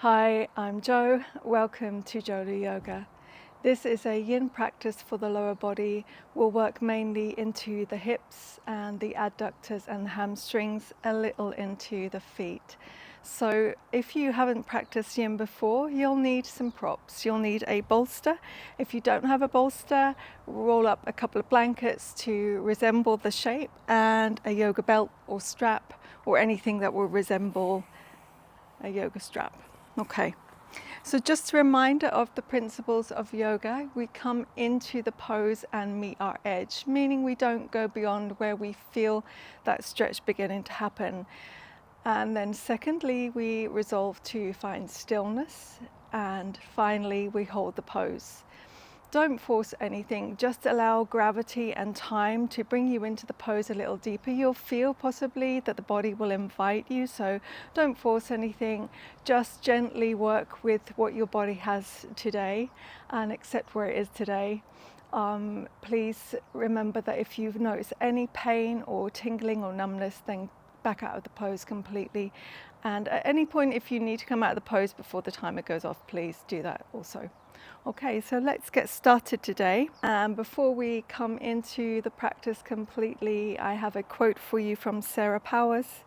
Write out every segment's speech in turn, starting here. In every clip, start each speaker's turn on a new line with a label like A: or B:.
A: Hi, I'm Jo. Welcome to Jolou Yoga. This is a yin practice for the lower body. We'll work mainly into the hips and the adductors and hamstrings, a little into the feet. So if you haven't practiced yin before, you'll need some props. You'll need a bolster. If you don't have a bolster, roll up a couple of blankets to resemble the shape, and a yoga belt or strap or anything that will resemble a yoga strap. Okay, so just a reminder of the principles of yoga. We come into the pose and meet our edge, meaning we don't go beyond where we feel that stretch beginning to happen. And then secondly, we resolve to find stillness. And finally, we hold the pose. Don't force anything, just allow gravity and time to bring you into the pose a little deeper. You'll feel possibly that the body will invite you, so don't force anything. Just gently work with what your body has today and accept where it is today. Please remember that if you've noticed any pain or tingling or numbness, then back out of the pose completely. And at any point, if you need to come out of the pose before the timer goes off, please do that also. Okay, so let's get started today. And before we come into the practice completely, I have a quote for you from Sarah Powers.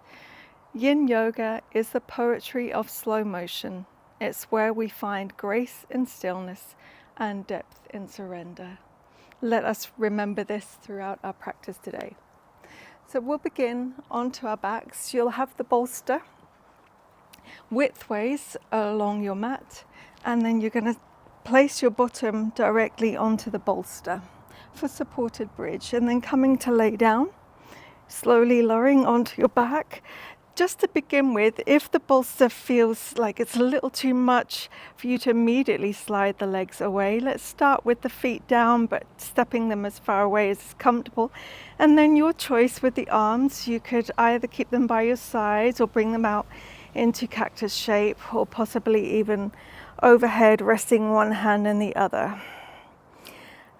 A: Yin yoga is the poetry of slow motion. It's where we find grace in stillness and depth in surrender. Let us remember this throughout our practice today. So we'll begin onto our backs. You'll have the bolster widthways along your mat, and then you're going to place your bottom directly onto the bolster for supported bridge, and then coming to lay down, slowly lowering onto your back. Just to begin with, if the bolster feels like it's a little too much for you to immediately slide the legs away, let's start with the feet down, but stepping them as far away as is comfortable. And then your choice with the arms, you could either keep them by your sides or bring them out into cactus shape, or possibly even overhead, resting one hand in the other.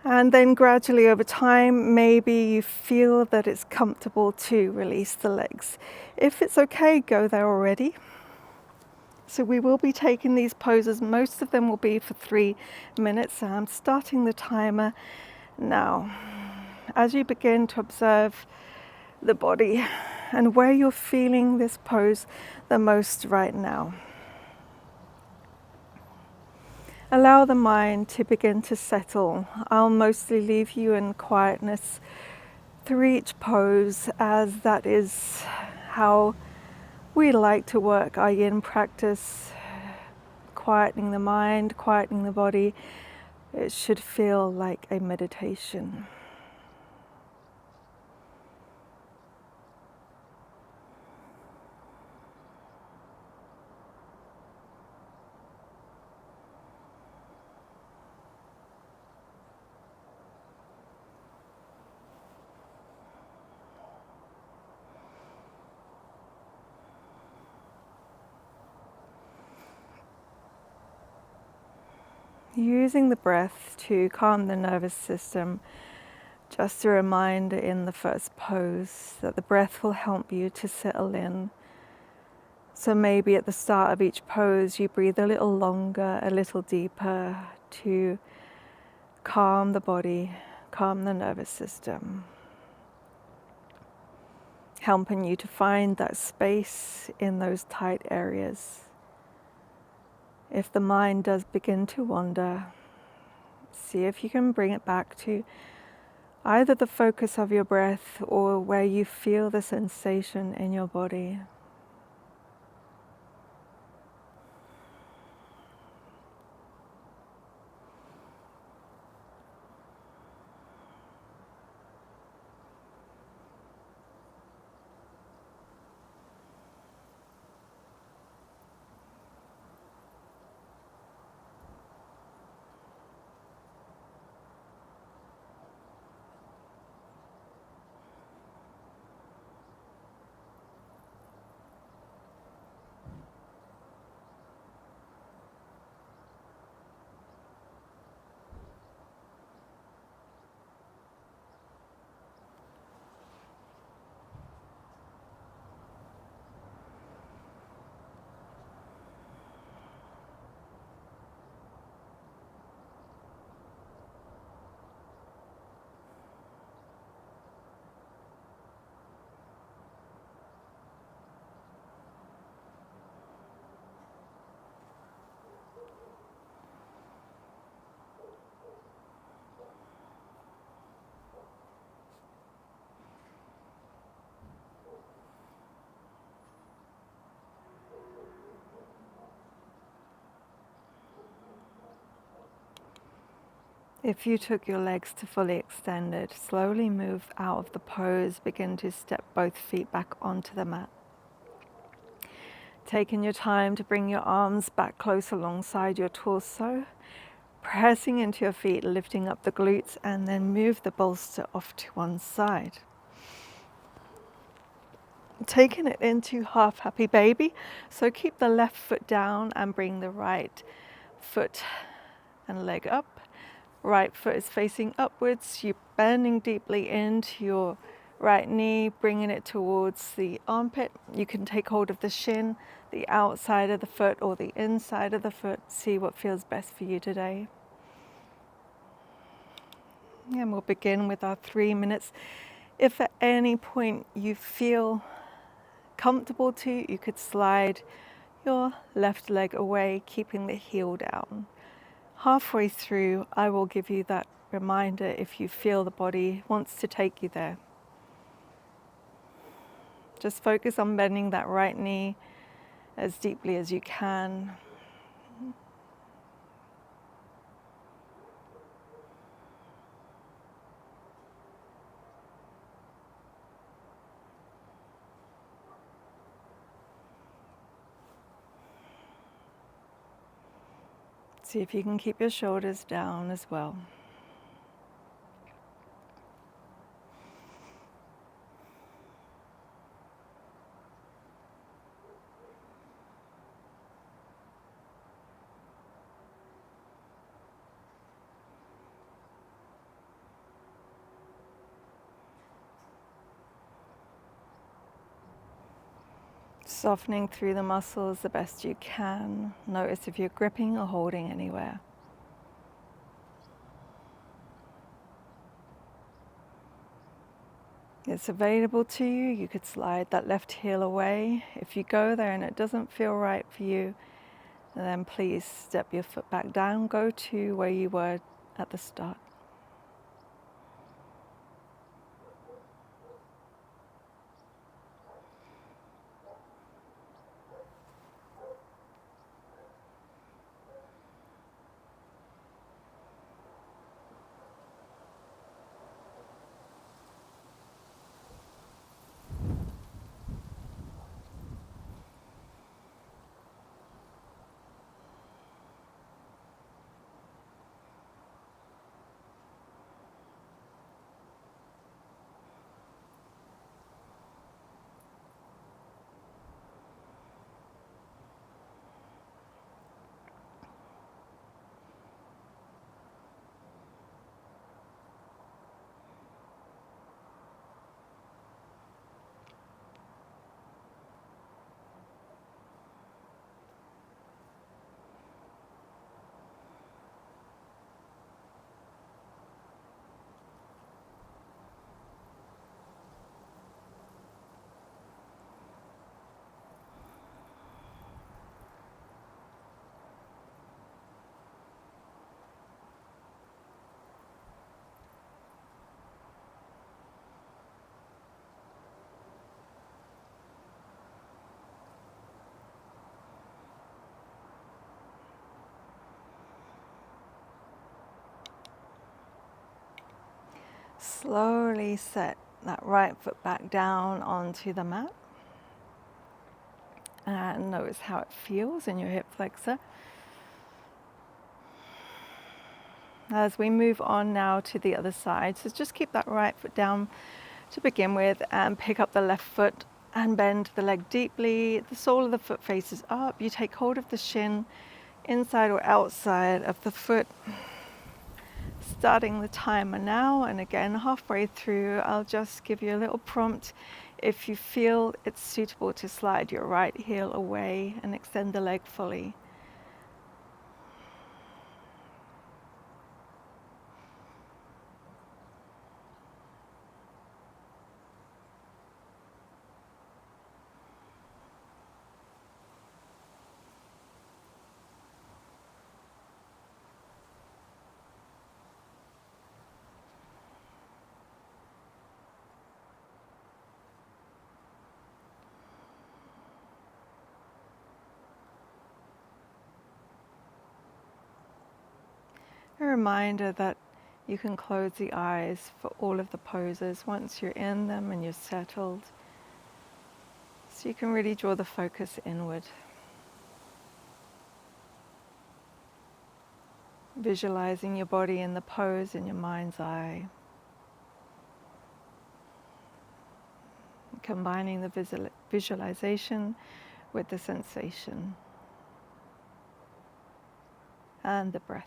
A: And then gradually over time, maybe you feel that it's comfortable to release the legs. If it's okay, go there already. So we will be taking these poses, most of them will be for 3 minutes. So I'm starting the timer now. As you begin to observe the body and where you're feeling this pose the most right now. Allow the mind to begin to settle. I'll mostly leave you in quietness through each pose, as that is how we like to work our yin practice, quietening the mind, quietening the body. It should feel like a meditation. Using the breath to calm the nervous system. Just a reminder in the first pose that the breath will help you to settle in. So maybe at the start of each pose you breathe a little longer, a little deeper, to calm the body, calm the nervous system. Helping you to find that space in those tight areas. If the mind does begin to wander, see if you can bring it back to either the focus of your breath or where you feel the sensation in your body. If you took your legs to fully extended, slowly move out of the pose, begin to step both feet back onto the mat. Taking your time to bring your arms back close alongside your torso, pressing into your feet, lifting up the glutes, and then move the bolster off to one side. Taking it into half happy baby, so keep the left foot down and bring the right foot and leg up. Right foot is facing upwards, you're bending deeply into your right knee, bringing it towards the armpit. You can take hold of the shin, the outside of the foot or the inside of the foot. See what feels best for you today. And we'll begin with our 3 minutes. If at any point you feel comfortable to, you could slide your left leg away, keeping the heel down. Halfway through, I will give you that reminder if you feel the body wants to take you there. Just focus on bending that right knee as deeply as you can. See if you can keep your shoulders down as well. Softening through the muscles the best you can. Notice if you're gripping or holding anywhere. It's available to you. You could slide that left heel away. If you go there and it doesn't feel right for you, then please step your foot back down. Go to where you were at the start. Slowly set that right foot back down onto the mat. And notice how it feels in your hip flexor. As we move on now to the other side, so just keep that right foot down to begin with and pick up the left foot and bend the leg deeply. The sole of the foot faces up. You take hold of the shin, inside or outside of the foot. Starting the timer now, and again halfway through, I'll just give you a little prompt. If you feel it's suitable to slide your right heel away and extend the leg fully. A reminder that You can close the eyes for all of the poses once you're in them and you're settled. So you can really draw the focus inward. Visualizing your body in the pose in your mind's eye. Combining the visualization with the sensation and the breath.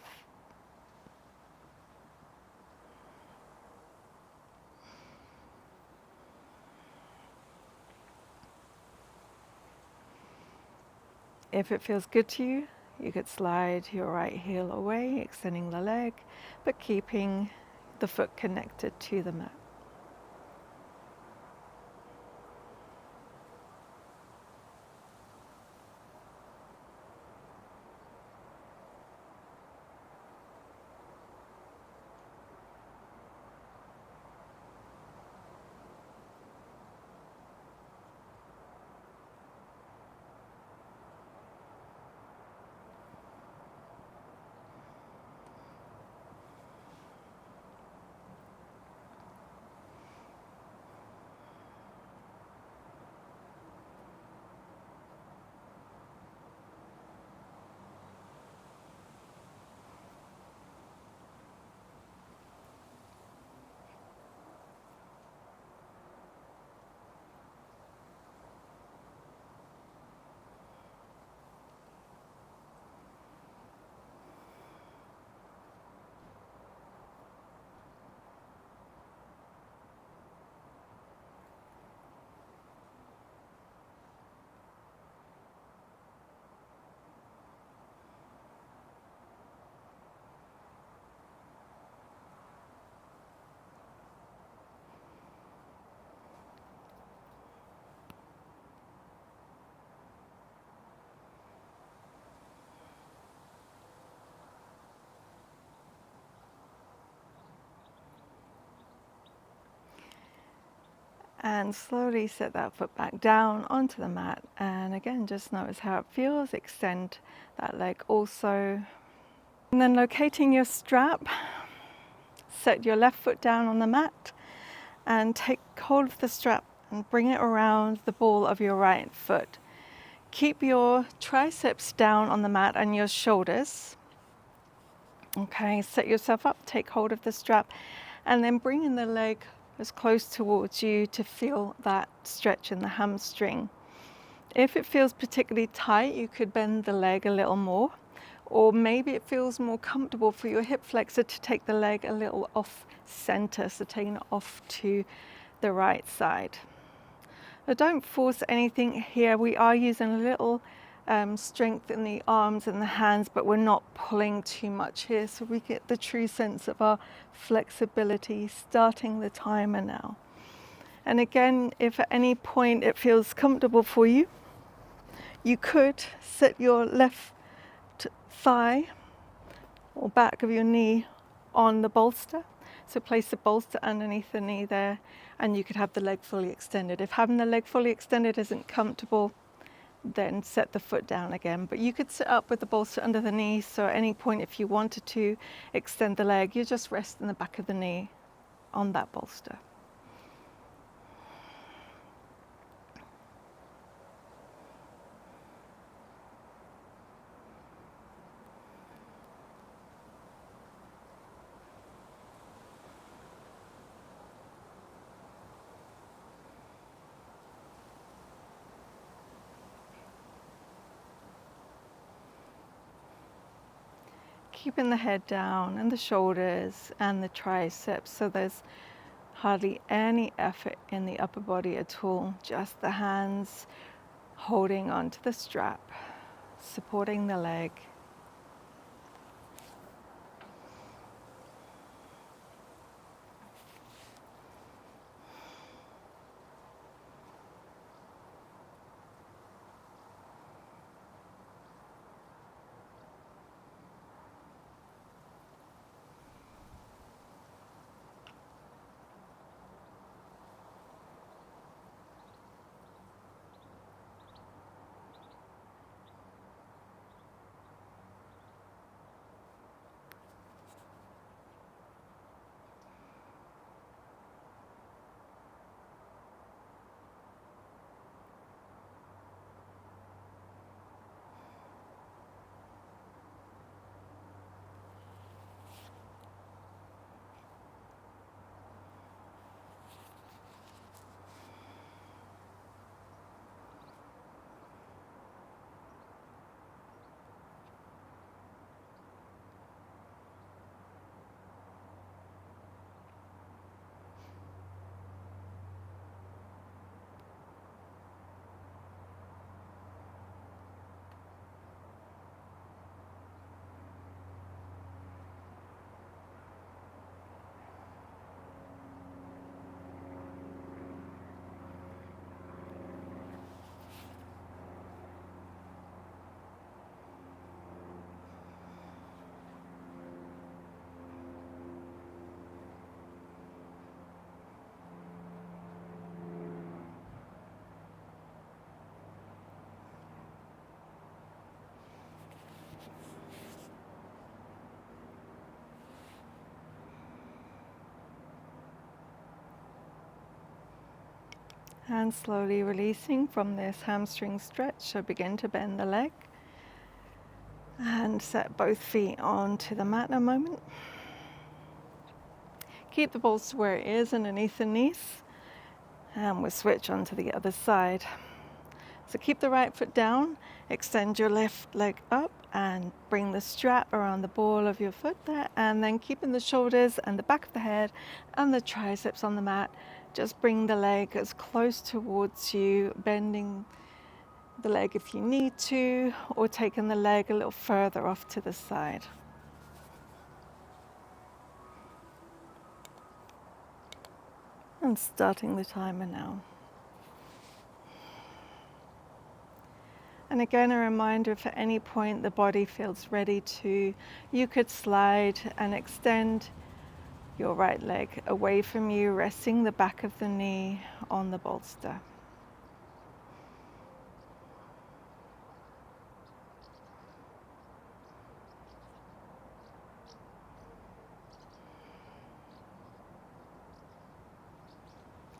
A: If it feels good to you, you could slide your right heel away, extending the leg, but keeping the foot connected to the mat. And slowly set that foot back down onto the mat. And again, just notice how it feels. Extend that leg also. And then locating your strap, set your left foot down on the mat and take hold of the strap and bring it around the ball of your right foot. Keep your triceps down on the mat and your shoulders. Okay, set yourself up, take hold of the strap, and then bring in the leg as close towards you to feel that stretch in the hamstring. If it feels particularly tight, you could bend the leg a little more, or maybe it feels more comfortable for your hip flexor to take the leg a little off center, so taking it off to the right side. But don't force anything here. We are using a little strength in the arms and the hands, but we're not pulling too much here, so we get the true sense of our flexibility. Starting the timer now. And again, if at any point it feels comfortable for you, you could set your left thigh or back of your knee on the bolster. So place the bolster underneath the knee there, and you could have the leg fully extended. If having the leg fully extended isn't comfortable, then set the foot down again. But you could sit up with the bolster under the knee, so at any point if you wanted to extend the leg, you just rest in the back of the knee on that bolster. Keeping the head down and the shoulders and the triceps, so there's hardly any effort in the upper body at all, just the hands holding onto the strap, supporting the leg. And slowly releasing from this hamstring stretch, so begin to bend the leg. And set both feet onto the mat in a moment. Keep the bolster where it is underneath the knees. And we'll switch onto the other side. So keep the right foot down, extend your left leg up and bring the strap around the ball of your foot there, and then keeping the shoulders and the back of the head and the triceps on the mat. Just bring the leg as close towards you, bending the leg if you need to, or taking the leg a little further off to the side. And starting the timer now. And again, a reminder, if at any point the body feels ready to, you could slide and extend your right leg away from you, resting the back of the knee on the bolster.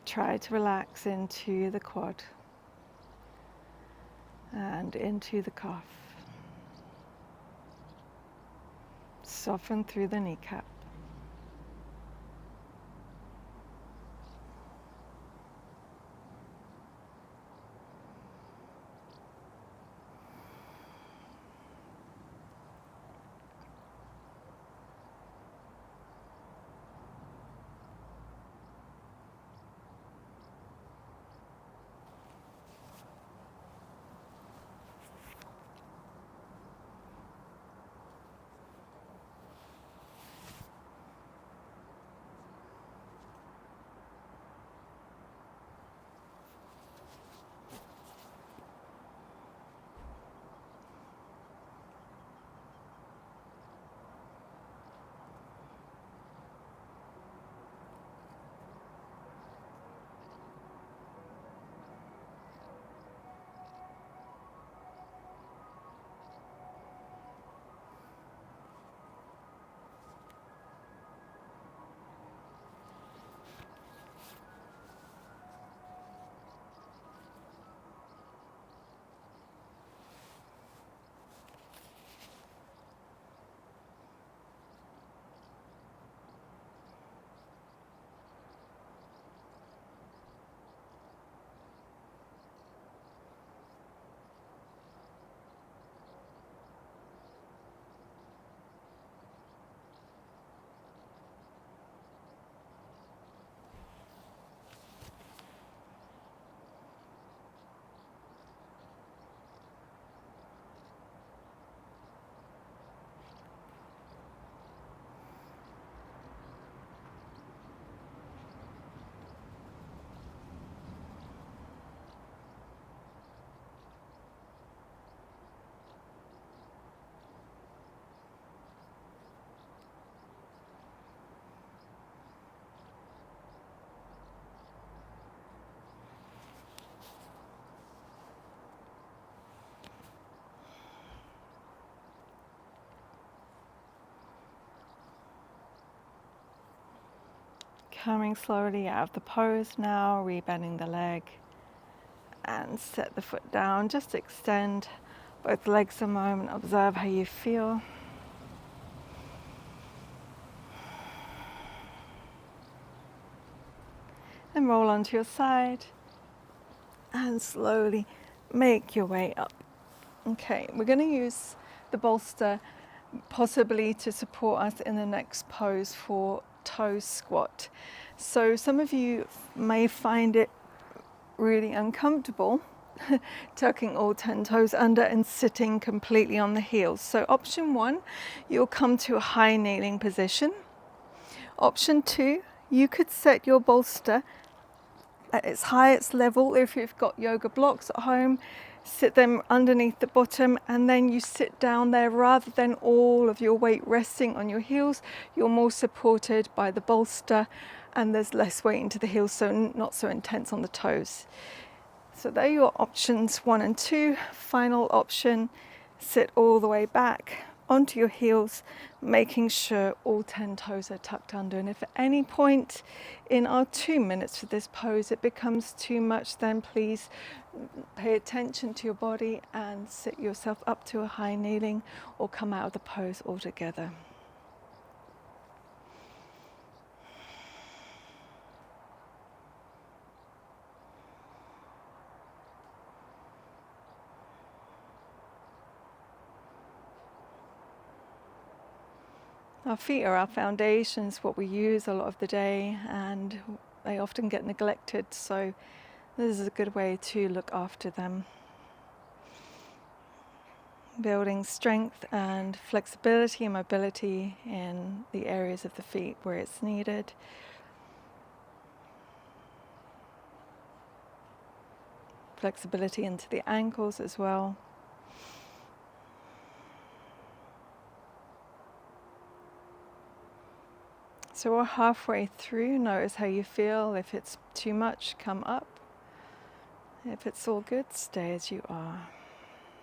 A: Try to relax into the quad and into the calf. Soften through the kneecap. Coming slowly out of the pose now, rebending the leg and set the foot down. Just extend both legs a moment, observe how you feel. And roll onto your side and slowly make your way up. Okay, we're going to use the bolster possibly to support us in the next pose for toe squat. So some of you may find it really uncomfortable tucking all 10 toes under and sitting completely on the heels. So option 1, you'll come to a high kneeling position. Option 2, you could set your bolster at its highest level. If you've got yoga blocks at home, sit them underneath the bottom, and then you sit down there. Rather than all of your weight resting on your heels, you're more supported by the bolster and there's less weight into the heels, so not so intense on the toes. So there are your options 1 and 2. Final option, sit all the way back, onto your heels, making sure all 10 toes are tucked under. And if at any point in our 2 minutes for this pose it becomes too much, then please pay attention to your body and sit yourself up to a high kneeling or come out of the pose altogether. Our feet are our foundations, what we use a lot of the day, and they often get neglected, so this is a good way to look after them. Building strength and flexibility and mobility in the areas of the feet where it's needed. Flexibility into the ankles as well. So we're halfway through. Notice how you feel. If it's too much, come up. If it's all good, stay as you are.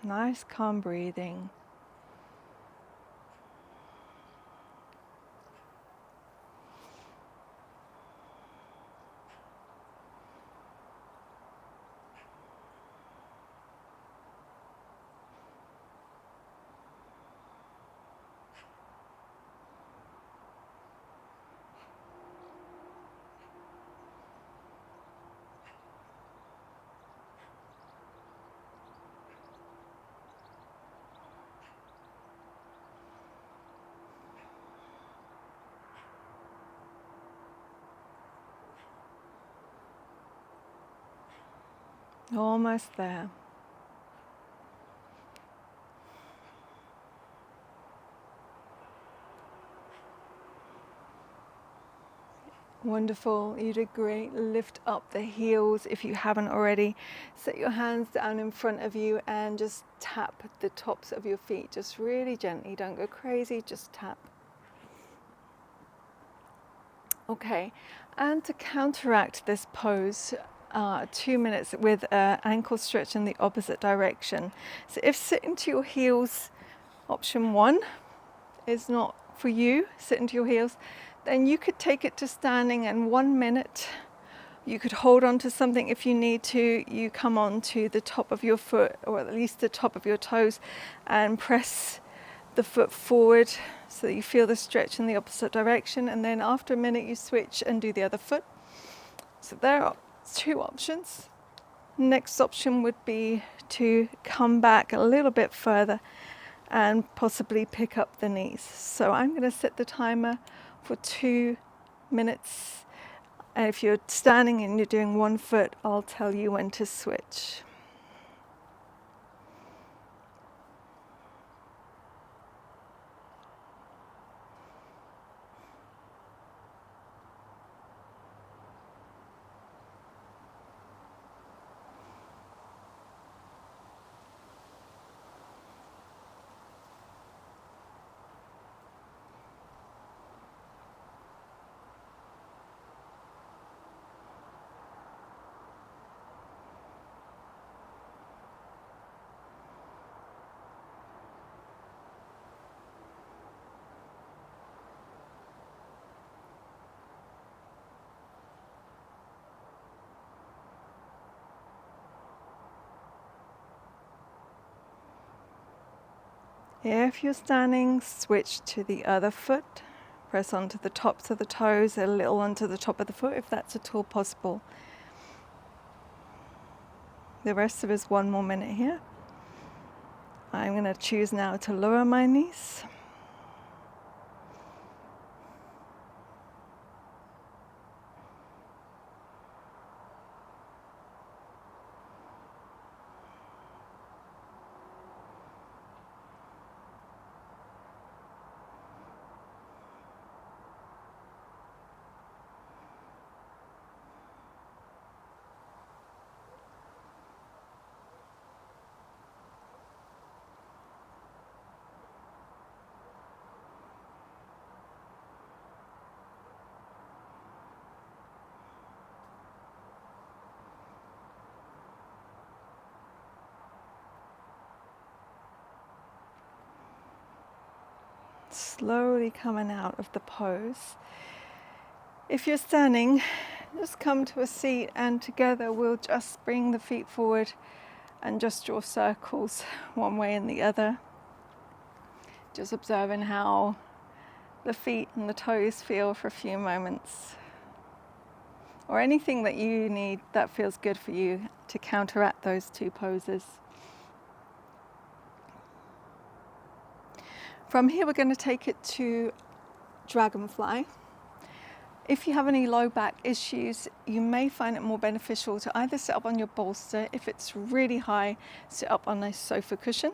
A: Nice calm breathing. Almost there. Wonderful, you did great. Lift up the heels if you haven't already. Set your hands down in front of you and just tap the tops of your feet, just really gently. Don't go crazy, just tap. Okay, and to counteract this pose, 2 minutes with an ankle stretch in the opposite direction. So if sitting to your heels, option 1, is not for you, sitting to your heels, then you could take it to standing, and 1 minute you could hold on to something. If you need to, you come on to the top of your foot, or at least the top of your toes, and press the foot forward so that you feel the stretch in the opposite direction, and then after a minute you switch and do the other foot. So there are 2 options. Next option would be to come back a little bit further and possibly pick up the knees. So I'm going to set the timer for 2 minutes. And if you're standing and you're doing 1 foot, I'll tell you when to switch. If you're standing, switch to the other foot. Press onto the tops of the toes, a little onto the top of the foot if that's at all possible. The rest of us 1 more minute here. I'm going to choose now to lower my knees. slowly coming out of the pose. If you're standing, just come to a seat, and together we'll just bring the feet forward and just draw circles one way and the other. Just observing how the feet and the toes feel for a few moments. Or anything that you need that feels good for you to counteract those two poses. From here we're going to take it to dragonfly. If you have any low back issues, you may find it more beneficial to either sit up on your bolster. If it's really high, sit up on a sofa cushion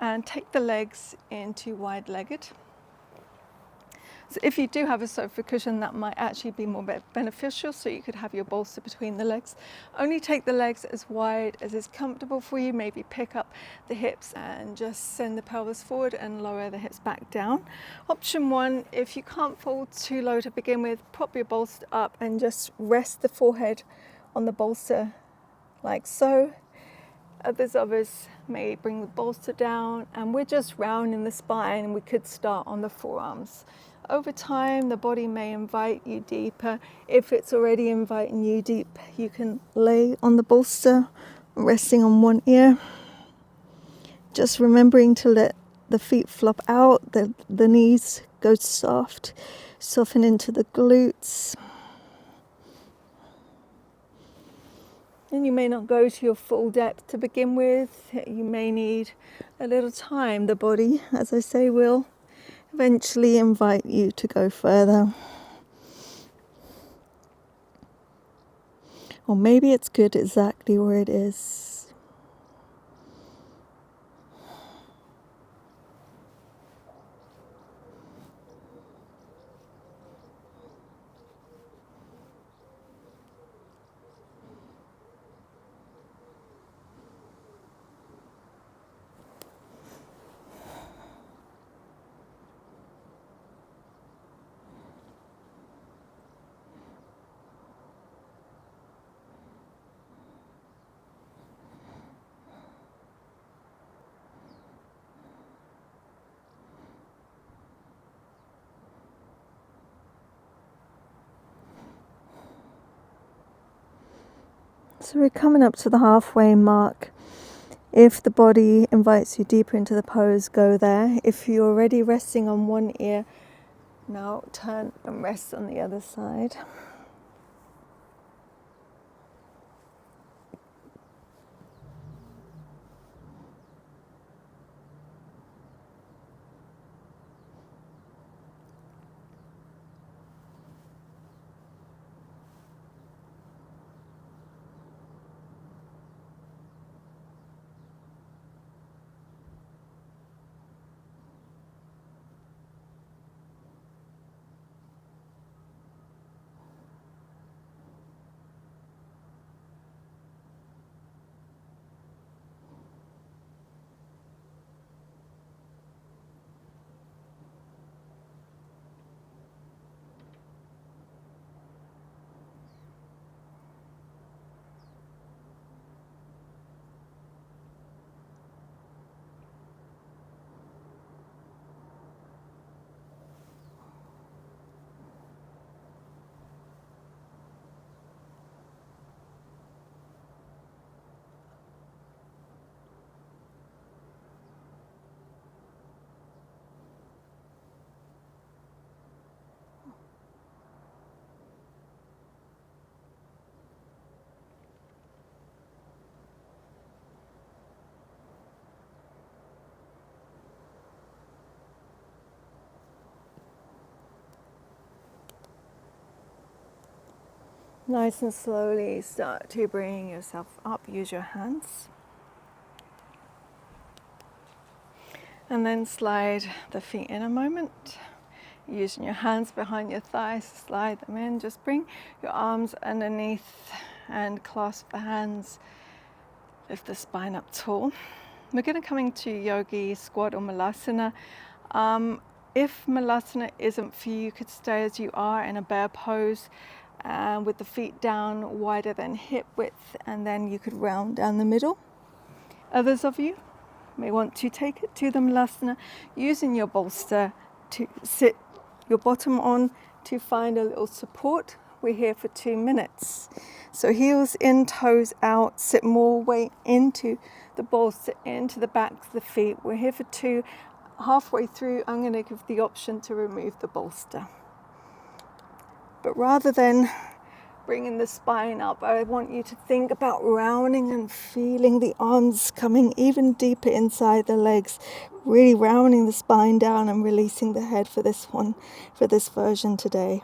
A: and take the legs into wide-legged. So if you do have a sofa cushion, that might actually be more beneficial, so you could have your bolster between the legs. Only take the legs as wide as is comfortable for you. Maybe pick up the hips and just send the pelvis forward and lower the hips back down. Option one, if you can't fold too low to begin with, prop your bolster up and just rest the forehead on the bolster like so. Others of us may bring the bolster down, and we're just rounding the spine, and we could start on the forearms. Over time, the body may invite you deeper. If it's already inviting you deep, you can lay on the bolster, resting on one ear. Just remembering to let the feet flop out, the knees go soft, soften into the glutes. And you may not go to your full depth to begin with. You may need a little time. The body, as I say, will eventually invite you to go further. Or maybe it's good exactly where it is. So we're coming up to the halfway mark. If the body invites you deeper into the pose, go there. If you're already resting on one ear, now turn and rest on the other side. Nice and slowly start to bring yourself up. Use your hands. And then slide the feet in a moment. Using your hands behind your thighs, slide them in. Just bring your arms underneath and clasp the hands. Lift the spine up tall. We're going to come into yogi squat or malasana. If malasana isn't for you, you could stay as you are in a bear pose with the feet down wider than hip width, and then you could round down the middle. Others of you You may want to take it to the Malasana using your bolster to sit your bottom on to find a little support. We're here for 2 minutes. So heels in, toes out, sit more weight into the bolster, into the back of the feet. We're here for 2. Halfway through, I'm going to give the option to remove the bolster. But rather than bringing the spine up, I want you to think about rounding and feeling the arms coming even deeper inside the legs, really rounding the spine down and releasing the head for this one, for this version today.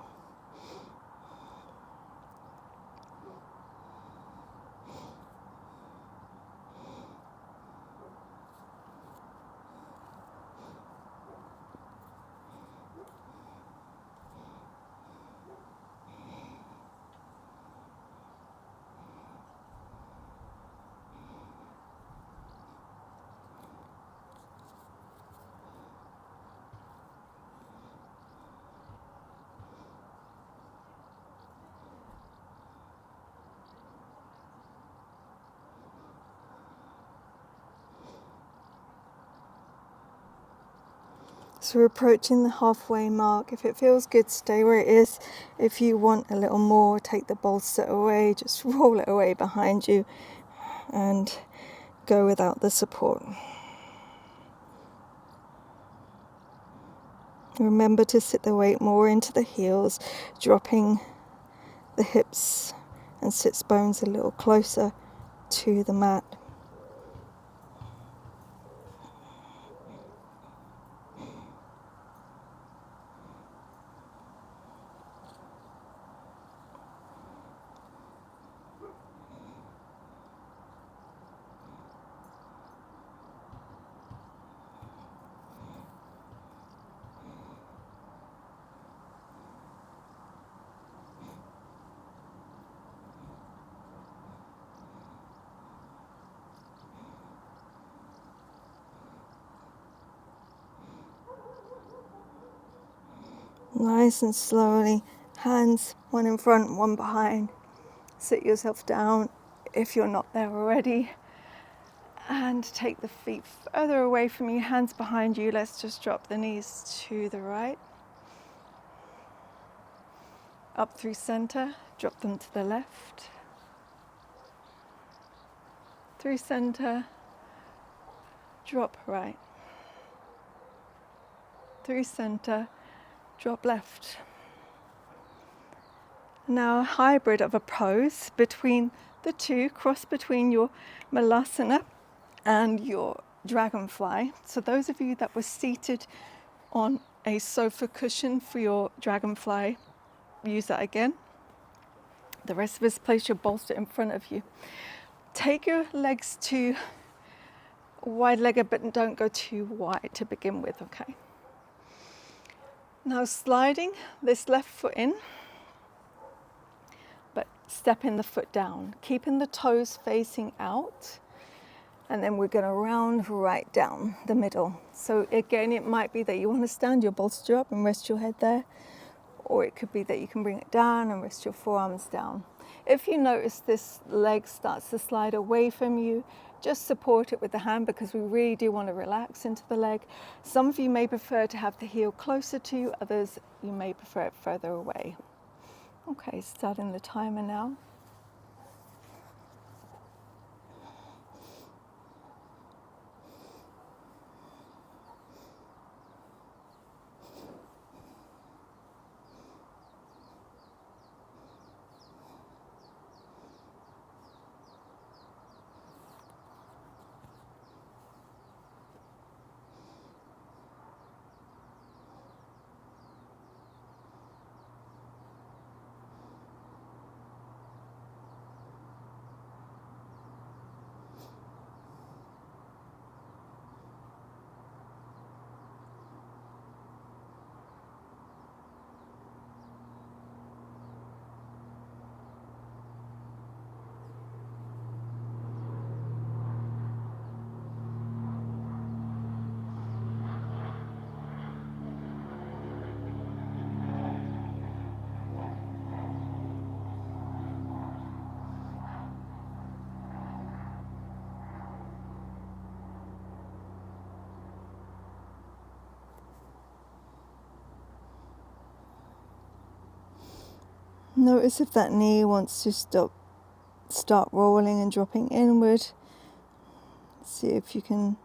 A: So we're approaching the halfway mark. If it feels good, stay where it is. If you want a little more, take the bolster away, just roll it away behind you and go without the support. Remember to sit the weight more into the heels, dropping the hips and sits bones a little closer to the mat. Nice and slowly, hands one in front, one behind. Sit yourself down if you're not there already. And take the feet further away from you, hands behind you. Let's just drop the knees to the right. Up through center, drop them to the left. Through center, drop right. Through center, drop left. Now a hybrid of a pose between the two, cross between your Malasana and your dragonfly. So those of you that were seated on a sofa cushion for your dragonfly, use that again. The rest of us, place your bolster in front of you. Take your legs to wide-legged, but don't go too wide to begin with, okay? Now sliding this left foot in, but stepping the foot down, keeping the toes facing out, and then we're going to round right down the middle. So again, it might be that you want to stand your bolster up and rest your head there, or it could be that you can bring it down and rest your forearms down. If you notice this leg starts to slide away from you, just support it with the hand, because we really do want to relax into the leg. Some of you may prefer to have the heel closer to you, others you may prefer it further away. Okay, starting the timer now. Notice if that knee wants to start rolling and dropping inward. See if you can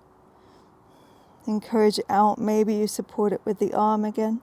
A: encourage it out. Maybe you support it with the arm again.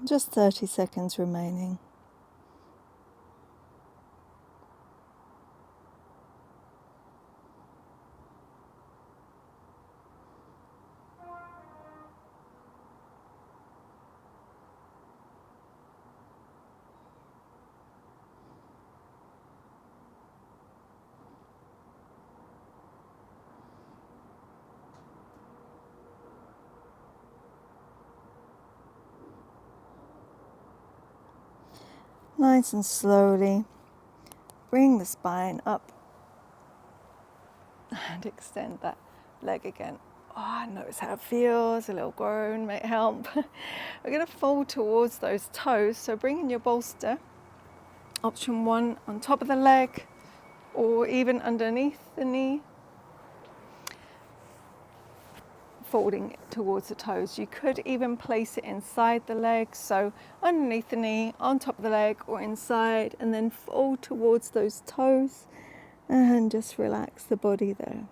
A: Just 30 seconds remaining. Nice and slowly bring the spine up and extend that leg again. Oh, notice how it feels, a little groan may help. We're going to fold towards those toes, so bring in your bolster. Option 1 on top of the leg or even underneath the knee. Folding towards the toes. You could even place it inside the leg, so underneath the knee, on top of the leg or inside, and then fold towards those toes and just relax the body there.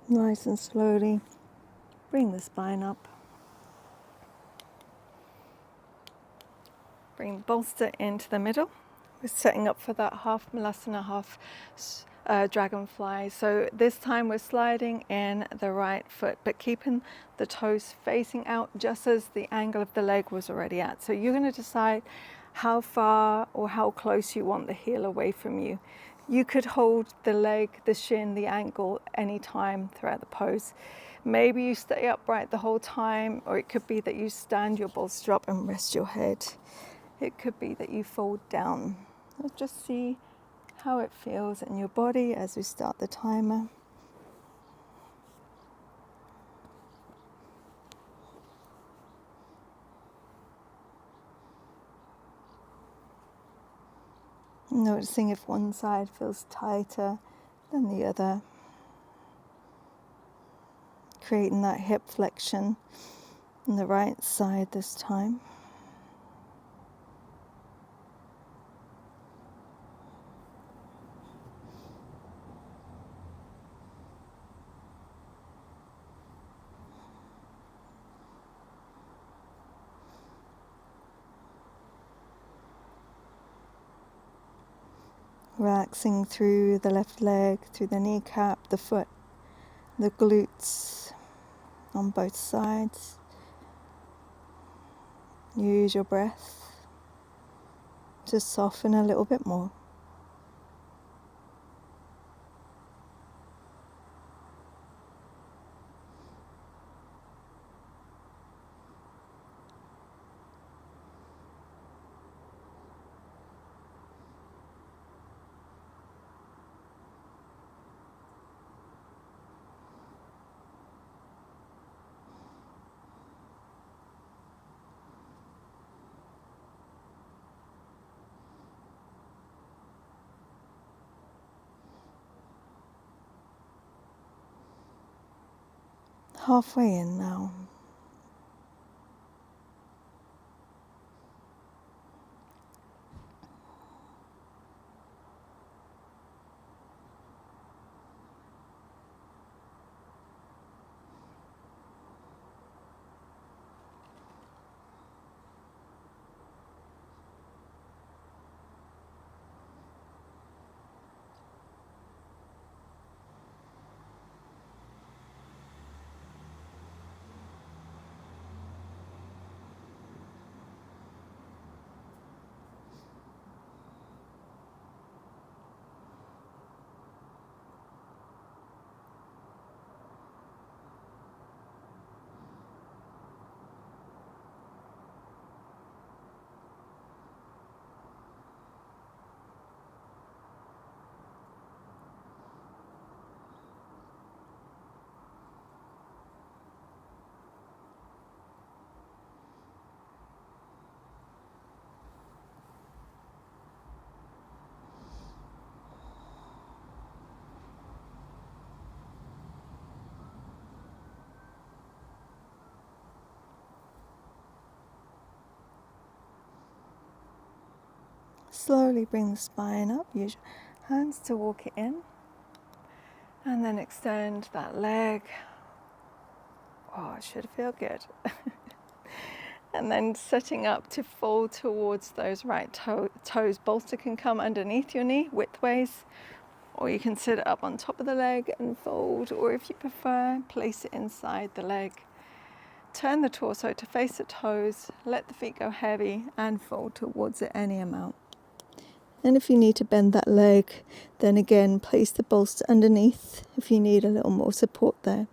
A: Nice and slowly bring the spine up. Bring the bolster into the middle. We're setting up for that half malasana, half dragonfly. So this time we're sliding in the right foot, but keeping the toes facing out just as the angle of the leg was already at. So you're going to decide how far or how close you want the heel away from you. You could hold the leg, the shin, the ankle any time throughout the pose. Maybe you stay upright the whole time, or it could be that you stand your bolster up and rest your head. It could be that you fold down. Let's just see how it feels in your body as we start the timer. Noticing if one side feels tighter than the other. Creating that hip flexion on the right side this time. Relaxing through the left leg, through the kneecap, the foot, the glutes on both sides. Use your breath to soften a little bit more. Halfway in now. Slowly bring the spine up. Use your hands to walk it in. And then extend that leg. Oh, it should feel good. And then setting up to fold towards those right toes. Bolster can come underneath your knee, widthways, or you can sit it up on top of the leg and fold, or if you prefer, place it inside the leg. Turn the torso to face the toes, let the feet go heavy, and fold towards it any amount. And if you need to bend that leg, then again, place the bolster underneath if you need a little more support there.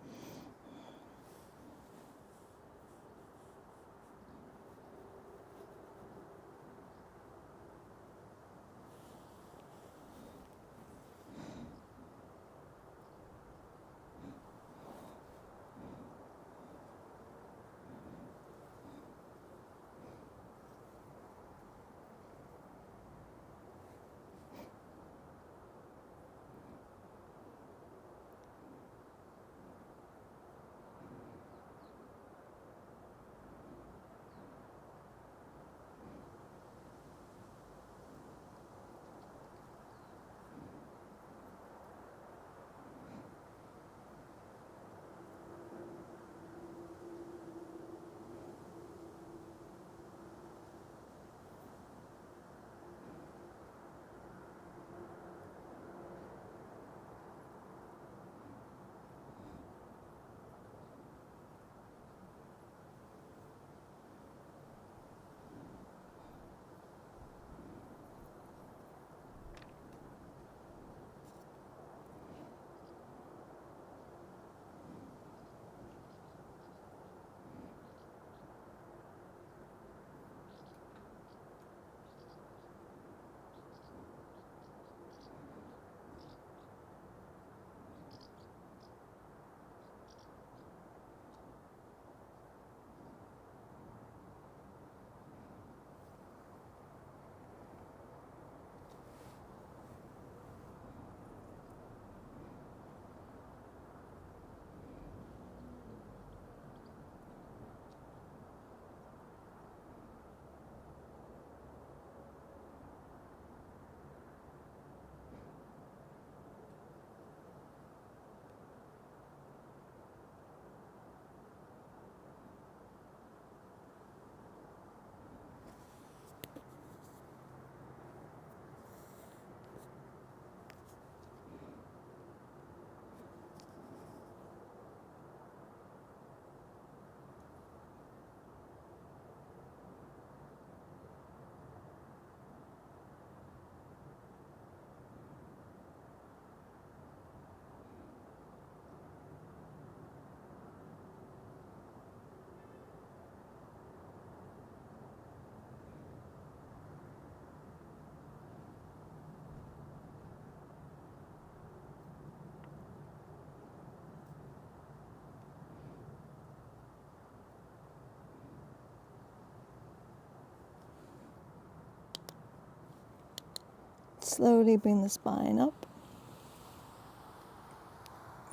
A: slowly bring the spine up.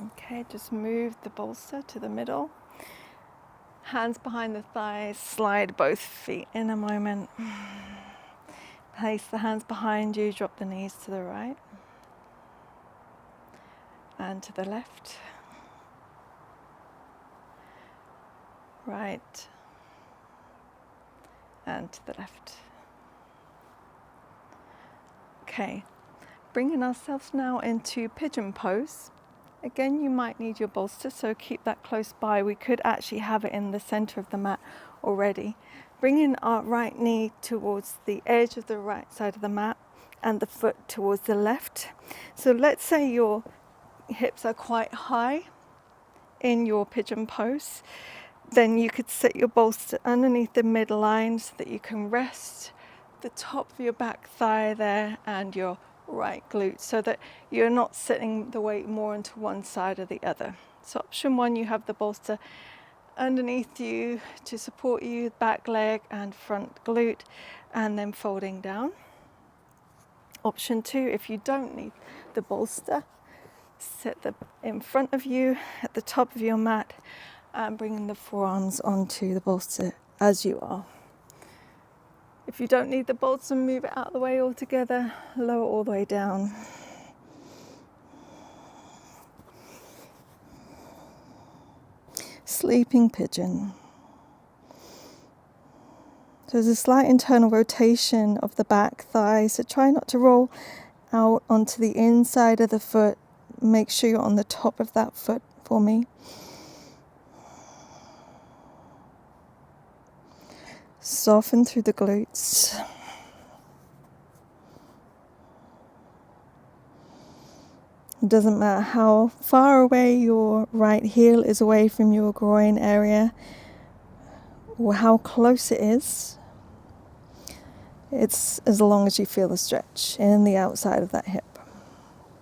A: Okay, just move the bolster to the middle. Hands behind the thighs, slide both feet in a moment. Place the hands behind you, drop the knees to the right and to the left. Right and to the left. Okay, bringing ourselves now into pigeon pose. Again, you might need your bolster, so keep that close by. We could actually have it in the center of the mat already. Bringing our right knee towards the edge of the right side of the mat and the foot towards the left. So let's say your hips are quite high in your pigeon pose. Then you could set your bolster underneath the midline so that you can rest the top of your back thigh there and your right glute, so that you're not setting the weight more into one side or the other. So option one, you have the bolster underneath you to support you, back leg and front glute, and then folding down. Option two, if you don't need the bolster, set them in front of you at the top of your mat and bringing the forearms onto the bolster as you are. If you don't need the bolster, move it out of the way altogether, lower all the way down. Sleeping pigeon. So there's a slight internal rotation of the back thigh, so try not to roll out onto the inside of the foot. Make sure you're on the top of that foot for me. Soften through the glutes. It doesn't matter how far away your right heel is away from your groin area or how close it is. It's as long as you feel the stretch in the outside of that hip.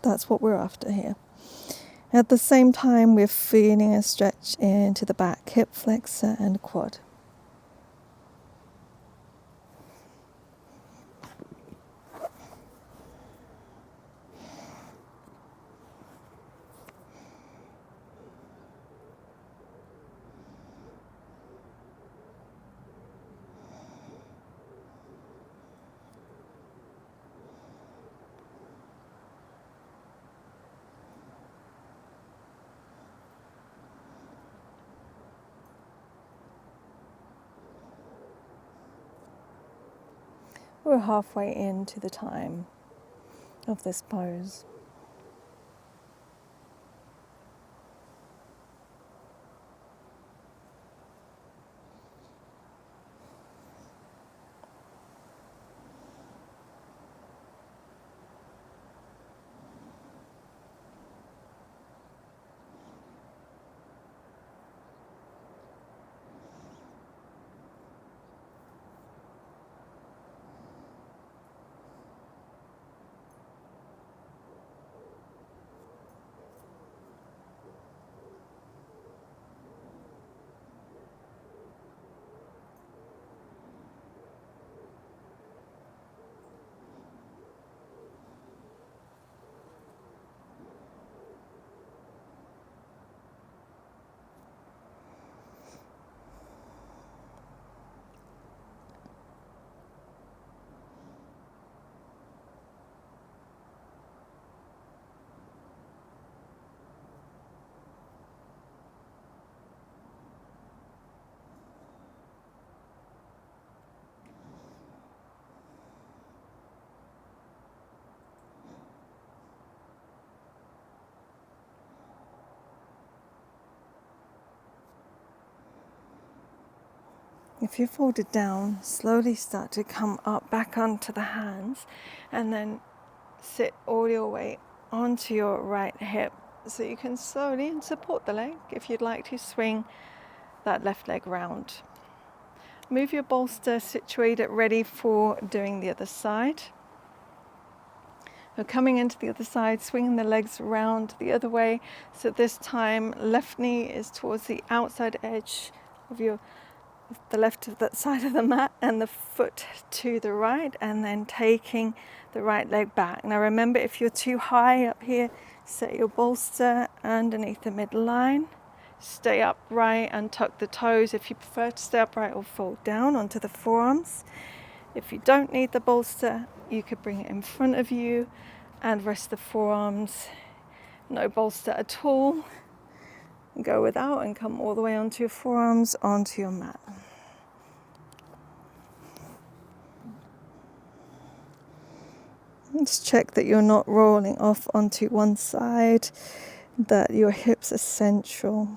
A: That's what we're after here. At the same time, we're feeling a stretch into the back hip flexor and quad. We're halfway into the time of this pose. If you're folded down, slowly start to come up back onto the hands and then sit all your weight onto your right hip so you can slowly support the leg. If you'd like to, swing that left leg round. Move your bolster, situate it ready for doing the other side. We're coming into the other side, swinging the legs round the other way. So this time, left knee is towards the outside edge of your the left of that side of the mat and the foot to the right, and then taking the right leg back. Now remember, if you're too high up here, set your bolster underneath the midline. Stay upright and tuck the toes. If you prefer to stay upright or fold down onto the forearms. If you don't need the bolster, you could bring it in front of you and rest the forearms. No bolster at all. Go without and come all the way onto your forearms, onto your mat. Just check that you're not rolling off onto one side, that your hips are central.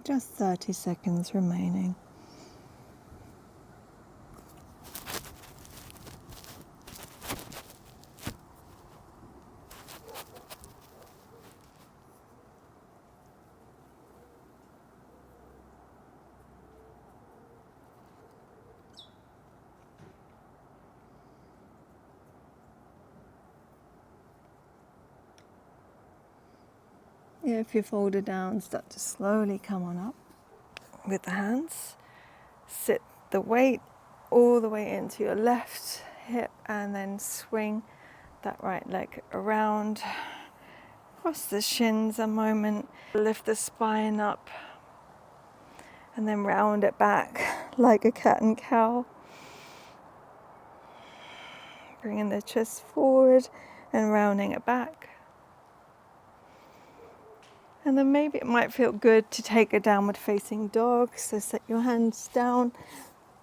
A: Just 30 seconds remaining. Yeah, if you fold it down, start to slowly come on up with the hands. Sit the weight all the way into your left hip and then swing that right leg around. Cross the shins a moment. Lift the spine up and then round it back like a cat and cow. Bringing the chest forward and rounding it back. And then maybe it might feel good to take a downward facing dog. So set your hands down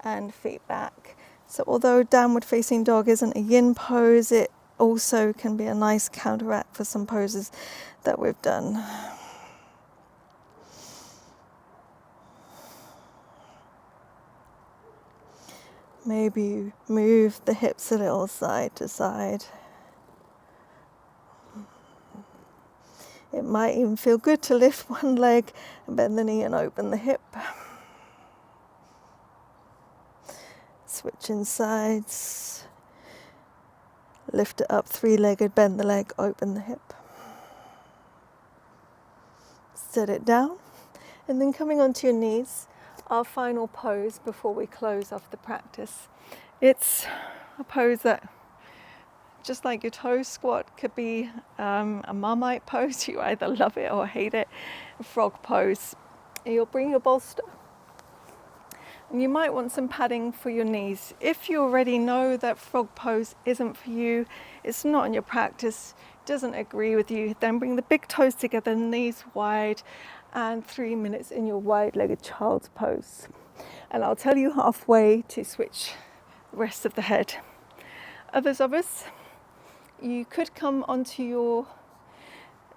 A: and feet back. So although downward facing dog isn't a yin pose, it also can be a nice counteract for some poses that we've done. Maybe move the hips a little side to side. It might even feel good to lift one leg and bend the knee and open the hip. Switching sides. Lift it up, three-legged, bend the leg, open the hip. Set it down. And then coming onto your knees, our final pose before we close off the practice. It's a pose that, just like your toe squat, could be a Marmite pose. You either love it or hate it. A frog pose. And you'll bring your bolster. And you might want some padding for your knees. If you already know that frog pose isn't for you, it's not in your practice, doesn't agree with you, then bring the big toes together, knees wide, and 3 minutes in your wide-legged child's pose. And I'll tell you halfway to switch the rest of the head. Others of us, you could come onto your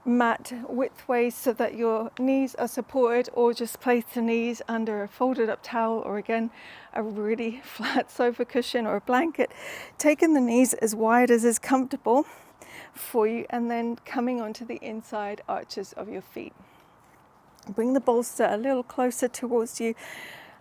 A: mat widthways so that your knees are supported, or just place the knees under a folded up towel, or again a really flat sofa cushion or a blanket, taking the knees as wide as is comfortable for you, and then coming onto the inside arches of your feet. Bring the bolster a little closer towards you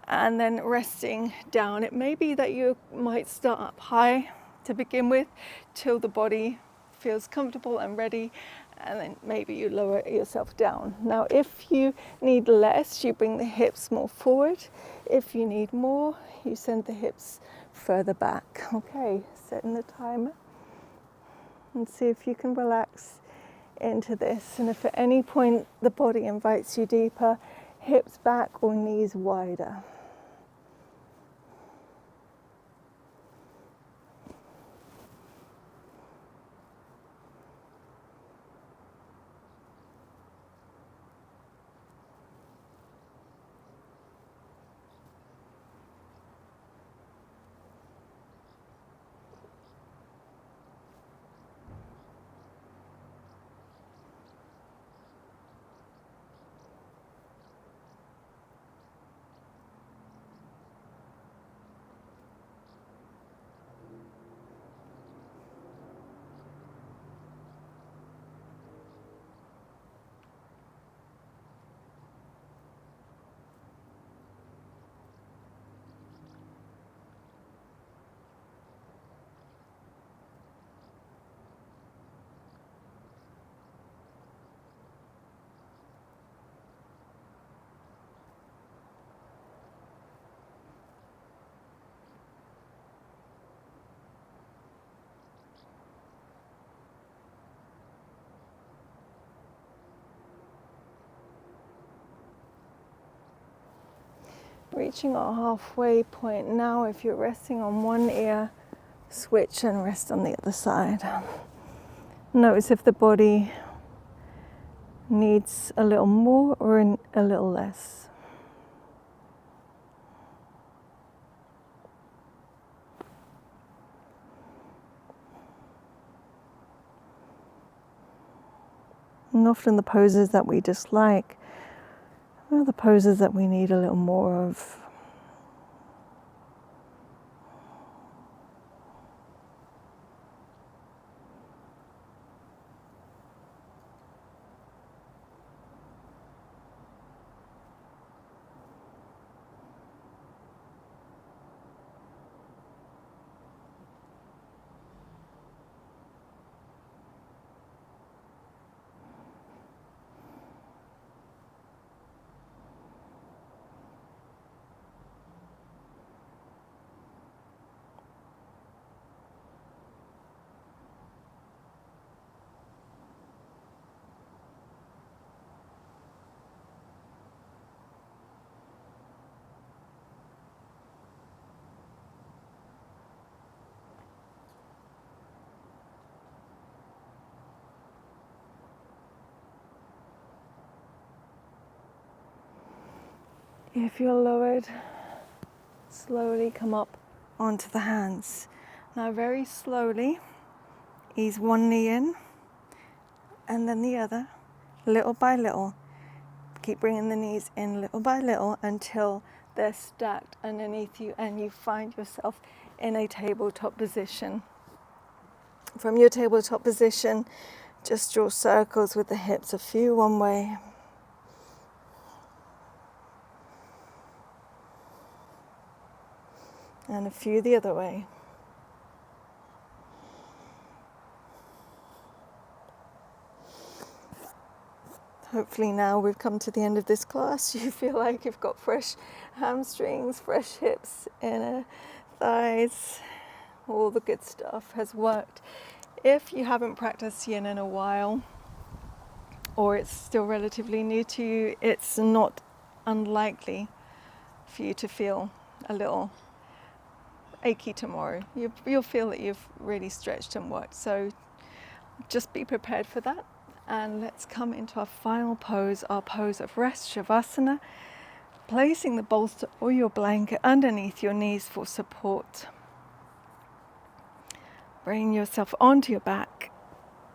A: and then resting down. It may be that you might start up high to begin with till the body feels comfortable and ready, and then maybe you lower yourself down. Now, if you need less, you bring the hips more forward. If you need more, you send the hips further back. Okay, setting the timer. And see if you can relax into this. And if at any point the body invites you deeper, hips back or knees wider. Reaching our halfway point now. If you're resting on one ear, switch and rest on the other side. Notice if the body needs a little more or a little less. And often the poses that we dislike are the poses that we need a little more of. If you're lowered, slowly come up onto the hands. Now very slowly, ease one knee in and then the other, little by little. Keep bringing the knees in little by little until they're stacked underneath you and you find yourself in a tabletop position. From your tabletop position, just draw circles with the hips, a few one way, and a few the other way. Hopefully now we've come to the end of this class, you feel like you've got fresh hamstrings, fresh hips, inner thighs, all the good stuff has worked. If you haven't practiced yin in a while, or it's still relatively new to you, it's not unlikely for you to feel a little achy tomorrow. You'll feel that you've really stretched and worked. So just be prepared for that. And let's come into our final pose, our pose of rest, Shavasana, placing the bolster or your blanket underneath your knees for support. Bring yourself onto your back.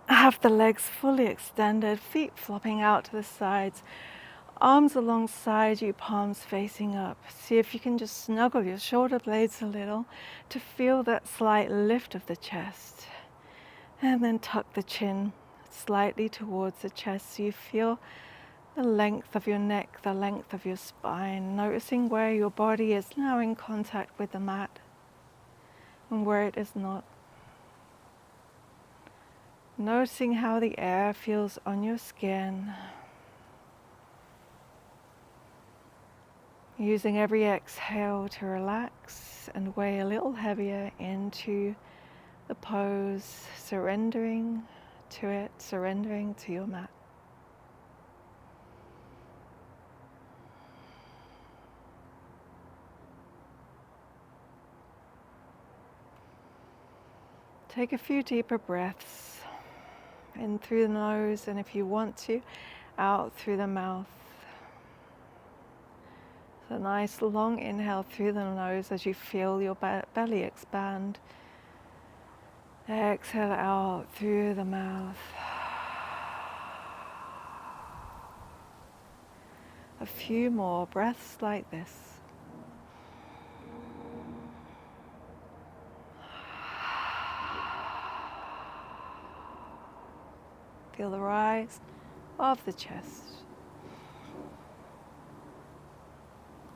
A: Have the legs fully extended, feet flopping out to the sides, arms alongside you, palms facing up. See if you can just snuggle your shoulder blades a little to feel that slight lift of the chest. And then tuck the chin slightly towards the chest so you feel the length of your neck, the length of your spine, noticing where your body is now in contact with the mat and where it is not. Noticing how the air feels on your skin. Using every exhale to relax and weigh a little heavier into the pose, surrendering to it, surrendering to your mat. Take a few deeper breaths, in through the nose, and if you want to, out through the mouth. So a nice long inhale through the nose as you feel your belly expand. Exhale out through the mouth. A few more breaths like this. Feel the rise of the chest.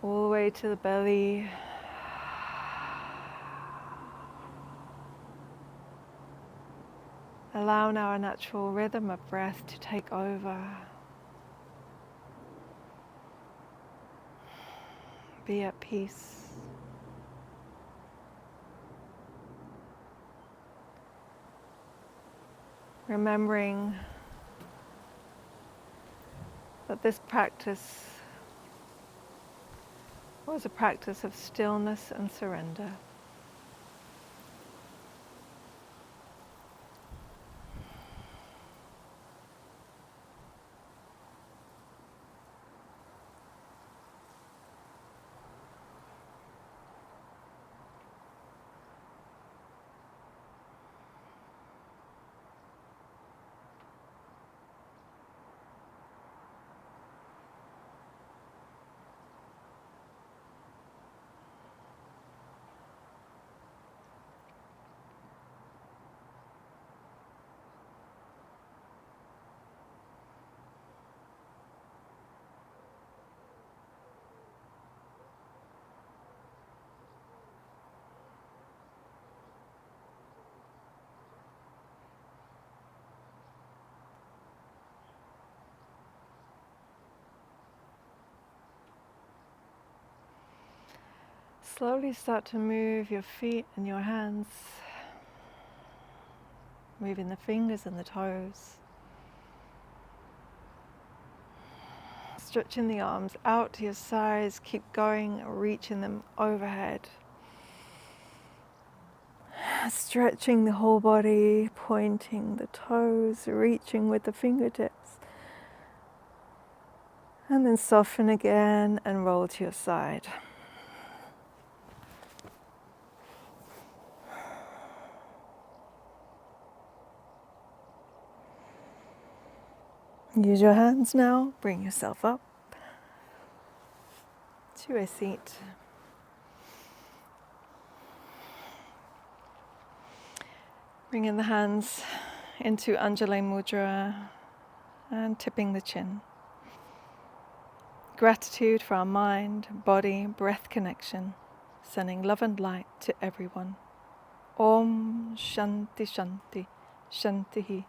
A: All the way to the belly. Allow now a natural rhythm of breath to take over. Be at peace. Remembering that this practice was a practice of stillness and surrender. Slowly start to move your feet and your hands, moving the fingers and the toes. Stretching the arms out to your sides, keep going, reaching them overhead. Stretching the whole body, pointing the toes, reaching with the fingertips. And then soften again and roll to your side. Use your hands now, bring yourself up to a seat. Bringing the hands into Anjali Mudra and tipping the chin. Gratitude for our mind, body, breath connection, sending love and light to everyone. Om Shanti Shanti Shantihi.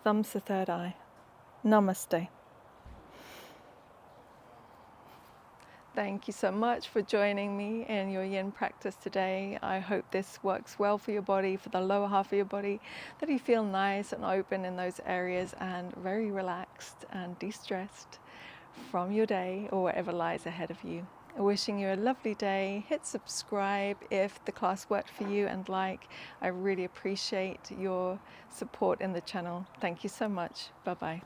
A: Thumbs the third eye. Namaste. Thank you so much for joining me in your yin practice today. I hope this works well for your body, for the lower half of your body, that you feel nice and open in those areas and very relaxed and de-stressed. from your day or whatever lies ahead of you. Wishing you a lovely day. Hit subscribe if the class worked for you, and like. I really appreciate your support in the channel. Thank you so much. Bye bye.